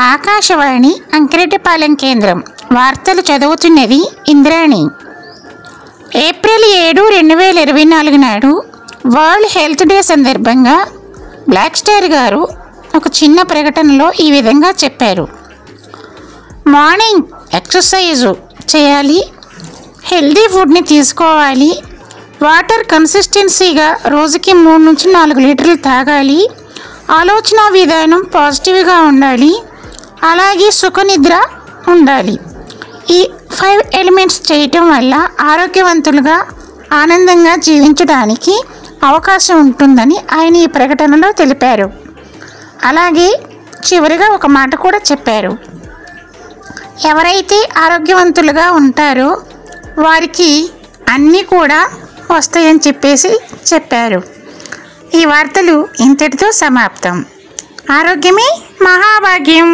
ఆకాశవాణి అంకిరెడ్డిపాలెం కేంద్రం వార్తలు చదువుతున్నది ఇంద్రాణి. ఏప్రిల్ 7, 2024 నాడు వరల్డ్ హెల్త్ డే సందర్భంగా బ్లాక్ స్టార్ గారు ఒక చిన్న ప్రకటనలో ఈ విధంగా చెప్పారు. మార్నింగ్ ఎక్సర్సైజు చేయాలి, హెల్దీ ఫుడ్ని తీసుకోవాలి, వాటర్ కన్సిస్టెన్సీగా రోజుకి 3 నుంచి 4 లీటర్లు తాగాలి, ఆలోచన విధానం పాజిటివ్గా ఉండాలి, అలాగే సుఖనిద్ర ఉండాలి. ఈ 5 ఎలిమెంట్స్ చేయటం వల్ల ఆరోగ్యవంతులుగా ఆనందంగా జీవించడానికి అవకాశం ఉంటుందని ఆయన ఈ ప్రకటనలో తెలిపారు. అలాగే చివరిగా ఒక మాట కూడా చెప్పారు. ఎవరైతే ఆరోగ్యవంతులుగా ఉంటారో వారికి అన్నీ కూడా వస్తాయని చెప్పారు. ఈ వార్తలు ఇంతటితో సమాప్తం. ఆరోగ్యమే మహాభాగ్యం.